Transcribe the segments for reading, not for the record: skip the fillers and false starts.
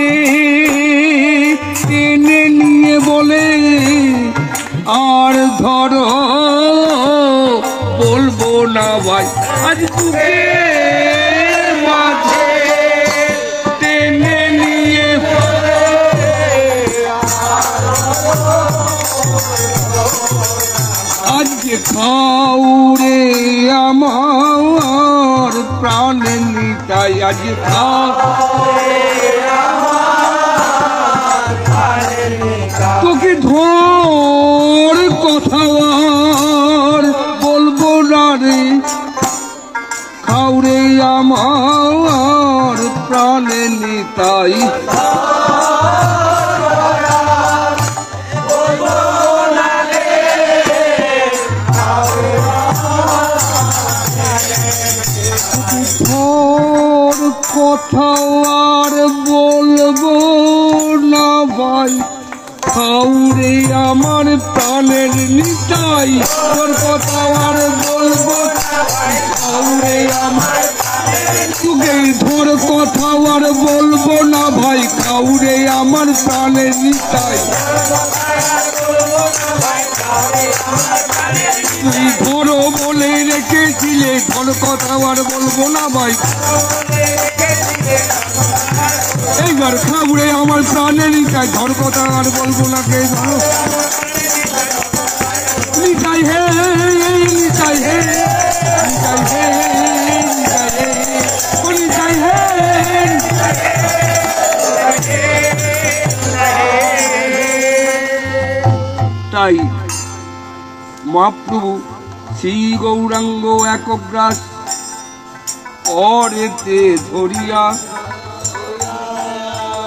মাঝে টেনে নিয়ে বলে আর ধরো বলবো না ভাই আজ বুকের মাঝে টেনে নিয়ে আজকে খাউরে আমার প্রাণে নিতাই আজ তোকে ধর কথা আর বলবো না রে খাউরে আমার প্রাণে নিতাই কোথাও আর বলবো না ভাই খাউরে আমার প্রাণের নিতাই তোর কোথাও আর বলবো খাউরে আমার তোকে ধর কোথাও আর বলবো না ভাই খাউরে আমার প্রাণের নিতাই তুই ধরো বলে রেখেছিলে ধর কথা আর বলবো না ভাই এইবার খাবুড়ে আমার প্রাণে নিতাই ধর কথা আর বলবো না কে ধরো নিতাই হে নিতাই হে নিতাই হে নিতাই হে নিতাই হে তাই মহাপ্রভু শ্রী গৌরাঙ্গ একগ্রাস পরেতে ধরিয়া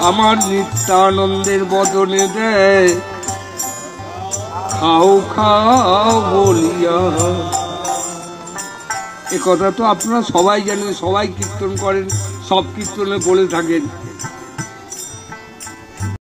আমার নিত্যানন্দের বদনে দেয় খাও খাও বলিয়া এ কথা তো আপনারা সবাই জানেন সবাই কীর্তন করেন সব কীর্তনে বলে থাকেন